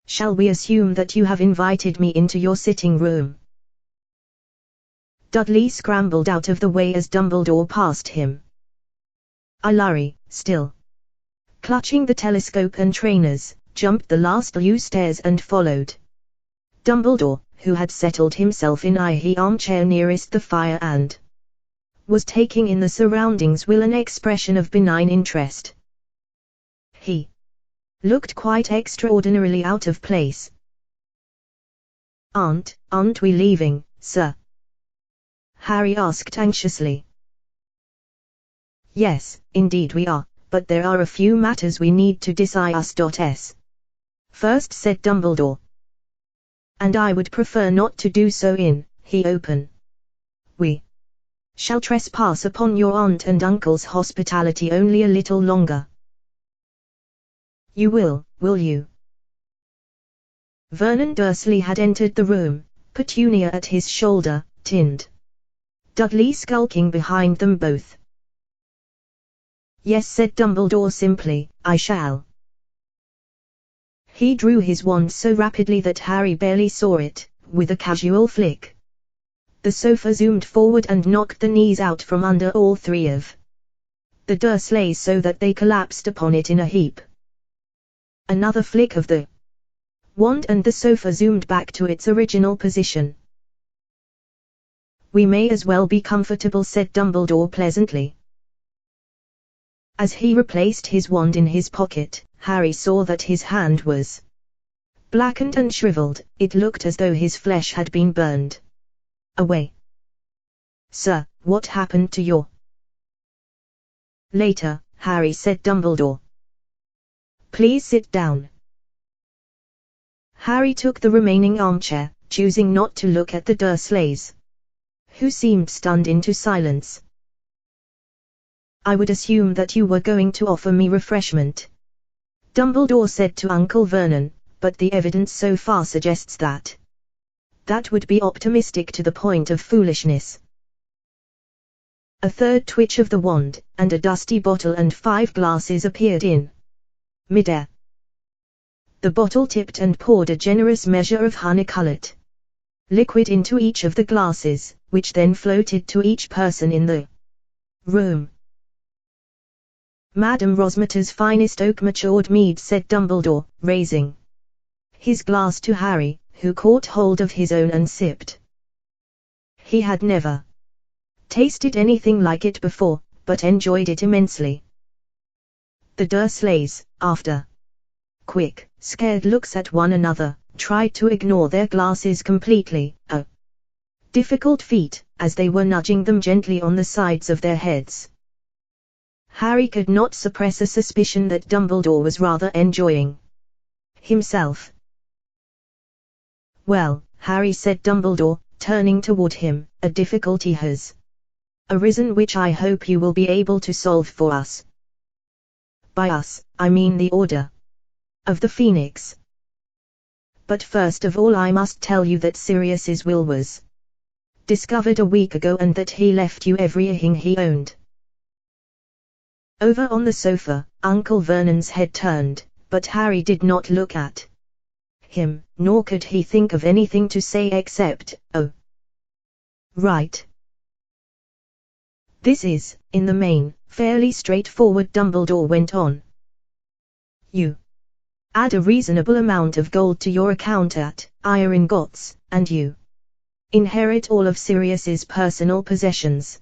Shall we assume that you have invited me into your sitting room? Dudley scrambled out of the way as Dumbledore passed him. Larry, still clutching the telescope and trainers, jumped the last few stairs and followed. Dumbledore, who had settled himself in the armchair nearest the fire and was taking in the surroundings with an expression of benign interest. He looked quite extraordinarily out of place. Aren't we leaving, sir?" Harry asked anxiously. "Yes, indeed we are, but there are a few matters we need to discuss. First," said Dumbledore. "And I would prefer not to do so in the open. We shall trespass upon your aunt and uncle's hospitality only a little longer." "You will you?" Vernon Dursley had entered the room, Petunia at his shoulder, Tinned Dudley skulking behind them both. "Yes," said Dumbledore simply, "I shall." He drew his wand so rapidly that Harry barely saw it. With a casual flick, the sofa zoomed forward and knocked the knees out from under all three of the Dursleys so that they collapsed upon it in a heap. Another flick of the wand and the sofa zoomed back to its original position. "We may as well be comfortable," said Dumbledore pleasantly. As he replaced his wand in his pocket, Harry saw that his hand was blackened and shriveled. It looked as though his flesh had been burned away. "Sir, what happened to your—" "Later, Harry," said Dumbledore. "Please sit down." Harry took the remaining armchair, choosing not to look at the Dursleys, who seemed stunned into silence. "I would assume that you were going to offer me refreshment," Dumbledore said to Uncle Vernon, "but the evidence so far suggests that would be optimistic to the point of foolishness." A third twitch of the wand, and a dusty bottle and 5 glasses appeared in midair. The bottle tipped and poured a generous measure of honey-colored liquid into each of the glasses, which then floated to each person in the room. "Madame Rosmerta's finest oak-matured mead," said Dumbledore, raising his glass to Harry, who caught hold of his own and sipped. He had never tasted anything like it before, but enjoyed it immensely. The Dursleys, after quick, scared looks at one another, tried to ignore their glasses completely, a difficult feat, as they were nudging them gently on the sides of their heads. Harry could not suppress a suspicion that Dumbledore was rather enjoying himself. "Well, Harry," said Dumbledore, turning toward him, "a difficulty has arisen which I hope you will be able to solve for us. By us, I mean the Order of the Phoenix. But first of all I must tell you that Sirius's will was discovered a week ago and that he left you everything he owned." Over on the sofa, Uncle Vernon's head turned, but Harry did not look at him, nor could he think of anything to say except, "Oh, right. This is, in the main, fairly straightforward," Dumbledore went on. "You add a reasonable amount of gold to your account at Gringotts, and you inherit all of Sirius's personal possessions.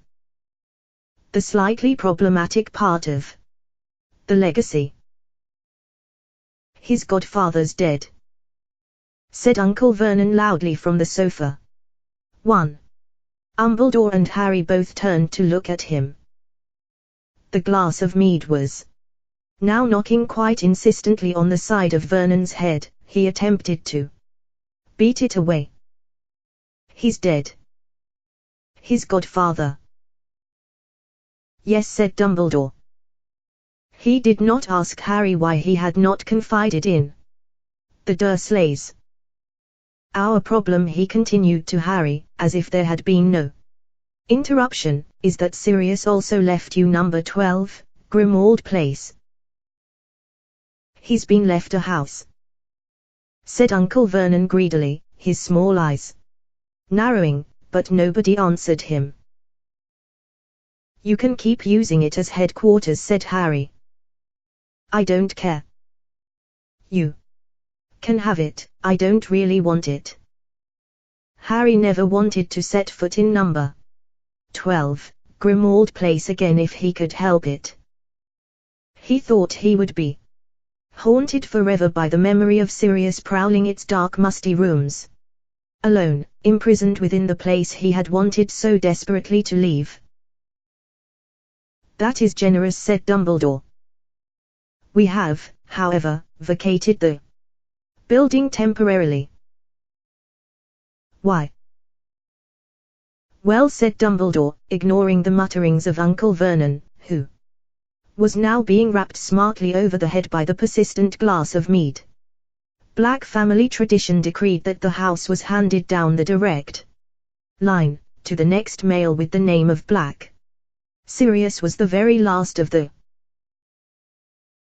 The slightly problematic part of the legacy. His godfather's dead," said Uncle Vernon loudly from the sofa. Dumbledore and Harry both turned to look at him. The glass of mead was now knocking quite insistently on the side of Vernon's head. He attempted to beat it away. "He's dead. His godfather." "Yes," said Dumbledore. He did not ask Harry why he had not confided in the Dursleys. "Our problem," he continued to Harry, as if there had been no interruption, "is that Sirius also left you number 12, Grimmauld Place. He's been left a house said Uncle Vernon greedily, his small eyes narrowing, but nobody answered him. You can keep using it as headquarters, said Harry. I don't care. You can have it, I don't really want it. Harry never wanted to set foot in number 12, Grimmauld Place again if he could help it. He thought he would be haunted forever by the memory of Sirius prowling its dark musty rooms. Alone, imprisoned within the place he had wanted so desperately to leave. That is generous, said Dumbledore. We have, however, vacated the building temporarily. Why? Well, said Dumbledore, ignoring the mutterings of Uncle Vernon, who was now being rapped smartly over the head by the persistent glass of mead. Black family tradition decreed that the house was handed down the direct line to the next male with the name of Black. Sirius was the very last of the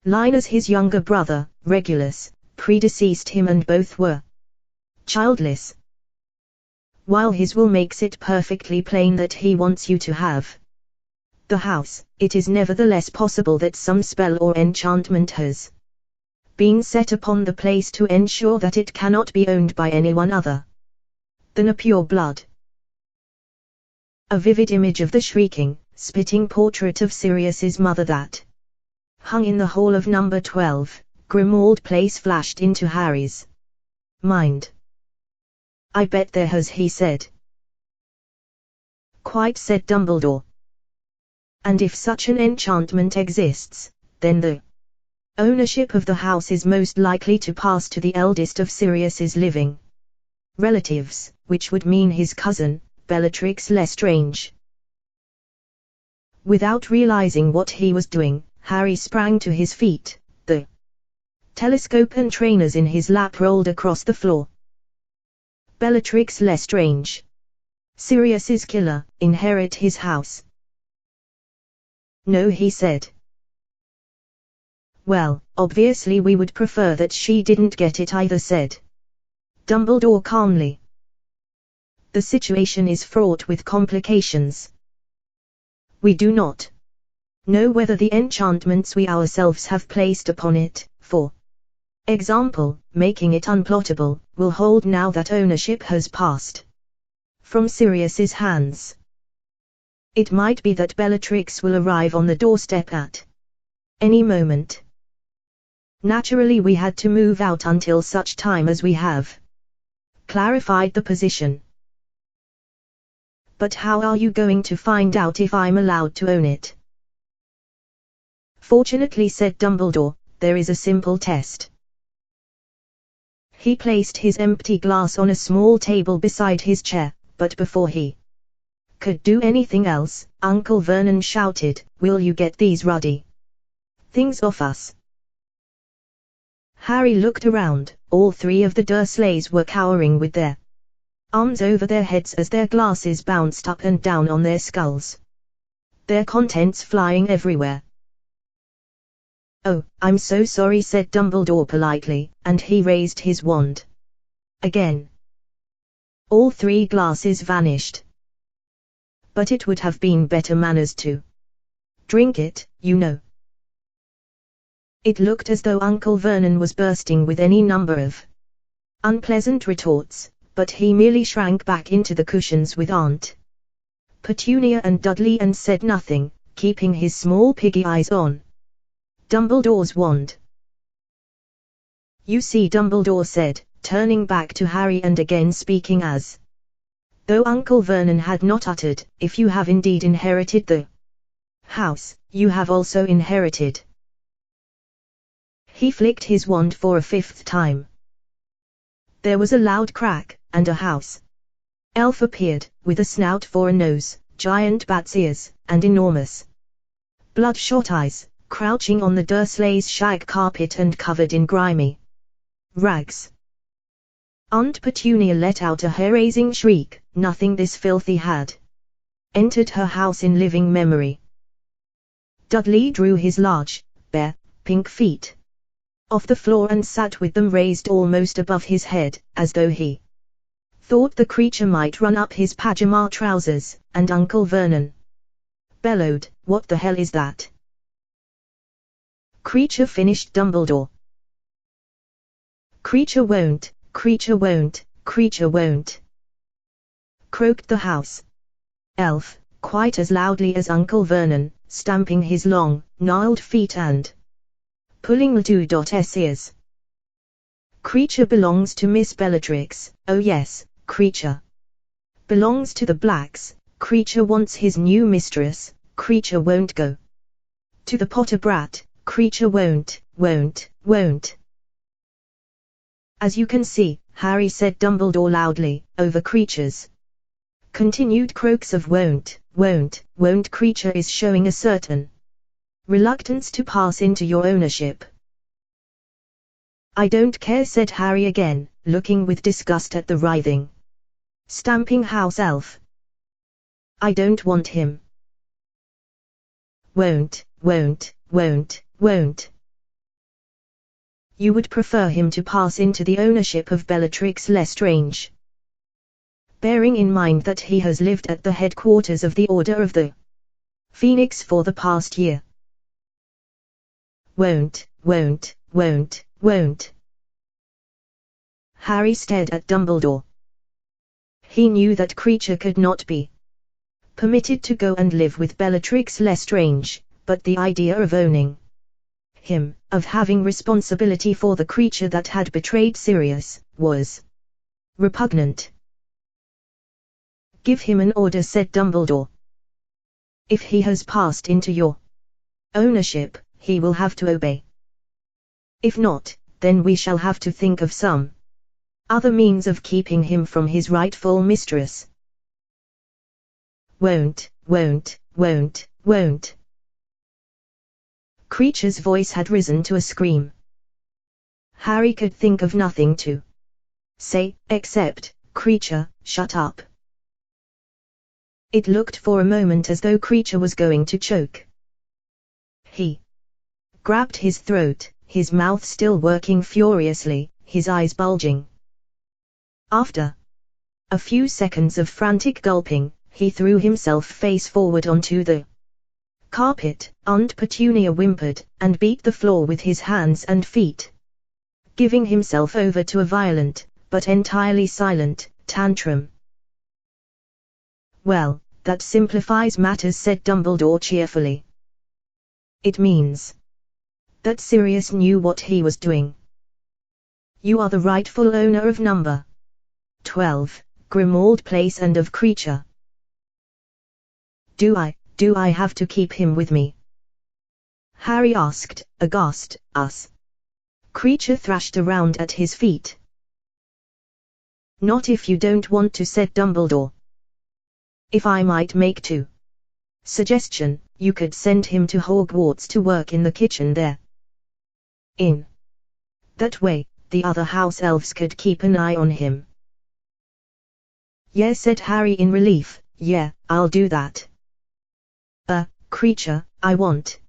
line, as his younger brother, Regulus, predeceased him, and both were childless. While his will makes it perfectly plain that he wants you to have the house, it is nevertheless possible that some spell or enchantment has been set upon the place to ensure that it cannot be owned by anyone other than a pure blood. A vivid image of the shrieking, spitting portrait of Sirius's mother that hung in the hall of number 12, Grimmauld Place, flashed into Harry's mind. I bet there has, he said. Quite, said Dumbledore. And if such an enchantment exists, then the ownership of the house is most likely to pass to the eldest of Sirius's living relatives, which would mean his cousin, Bellatrix Lestrange. Without realizing what he was doing, Harry sprang to his feet, the telescope and trainers in his lap rolled across the floor. Bellatrix Lestrange, Sirius's killer, inherit his house? No, he said. Well, obviously we would prefer that she didn't get it either, said Dumbledore calmly. The situation is fraught with complications. We do not know whether the enchantments we ourselves have placed upon it, for example, making it unplottable, will hold now that ownership has passed from Sirius's hands. It might be that Bellatrix will arrive on the doorstep at any moment. Naturally, we had to move out until such time as we have clarified the position. But how are you going to find out if I'm allowed to own it? Fortunately, said Dumbledore, there is a simple test. He placed his empty glass on a small table beside his chair, but before he could do anything else, Uncle Vernon shouted, will you get these ruddy things off us? Harry looked around. All three of the Dursleys were cowering with their arms over their heads as their glasses bounced up and down on their skulls, their contents flying everywhere. Oh, I'm so sorry, said Dumbledore politely, and he raised his wand. Again. All three glasses vanished. But it would have been better manners to drink it, you know. It looked as though Uncle Vernon was bursting with any number of unpleasant retorts, but he merely shrank back into the cushions with Aunt Petunia and Dudley and said nothing, keeping his small piggy eyes on Dumbledore's wand. You see, Dumbledore said, turning back to Harry and again speaking as though Uncle Vernon had not uttered, if you have indeed inherited the house, you have also inherited. He flicked his wand for a fifth time. There was a loud crack, and a house elf appeared, with a snout for a nose, giant bat's ears, and enormous bloodshot eyes, crouching on the Dursleys' shag carpet and covered in grimy rags. Aunt Petunia let out a hair-raising shriek. Nothing this filthy had entered her house in living memory. Dudley drew his large, bare, pink feet off the floor and sat with them raised almost above his head, as though he thought the creature might run up his pajama trousers, and Uncle Vernon bellowed, "What the hell is that?" "Creature," finished Dumbledore. "Creature won't, creature won't, creature won't," croaked the house elf, quite as loudly as Uncle Vernon, stamping his long, gnarled feet and pulling L2's ears. "Creature belongs to Miss Bellatrix, oh yes, creature belongs to the Blacks, creature wants his new mistress, creature won't go to the Potter brat, creature won't. As you can see, Harry, said Dumbledore loudly, over creatures. Continued croaks of won't. Creature is showing a certain reluctance to pass into your ownership. I don't care, said Harry again, looking with disgust at the writhing, stamping house elf. I don't want him. Won't. You would prefer him to pass into the ownership of Bellatrix Lestrange. Bearing in mind that he has lived at the headquarters of the Order of the Phoenix for the past year. Won't. Harry stared at Dumbledore. He knew that creature could not be permitted to go and live with Bellatrix Lestrange, but the idea of owning him, of having responsibility for the creature that had betrayed Sirius, was repugnant. Give him an order, said Dumbledore. If he has passed into your ownership, he will have to obey. If not, then we shall have to think of some other means of keeping him from his rightful mistress. Won't. Creature's voice had risen to a scream. Harry could think of nothing to say, except, creature, shut up. It looked for a moment as though creature was going to choke. He grabbed his throat, his mouth still working furiously, his eyes bulging. After a few seconds of frantic gulping, he threw himself face forward onto the carpet, Aunt Petunia whimpered, and beat the floor with his hands and feet, giving himself over to a violent, but entirely silent, tantrum. Well, that simplifies matters, said Dumbledore cheerfully. It means that Sirius knew what he was doing. You are the rightful owner of number 12, Grimmauld Place, and of creature. Do I have to keep him with me? Harry asked, aghast. Us. Creature thrashed around at his feet. Not if you don't want to, said Dumbledore. If I might make two suggestion, you could send him to Hogwarts to work in the kitchen there. In that way, the other house elves could keep an eye on him. Yeah, said Harry in relief, yeah, I'll do that. Creature, I want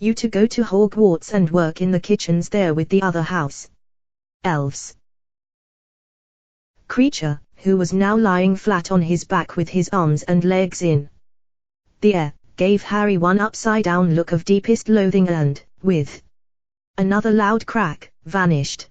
you to go to Hogwarts and work in the kitchens there with the other house elves. Creature, who was now lying flat on his back with his arms and legs in the air, gave Harry one upside-down look of deepest loathing and, with another loud crack, vanished.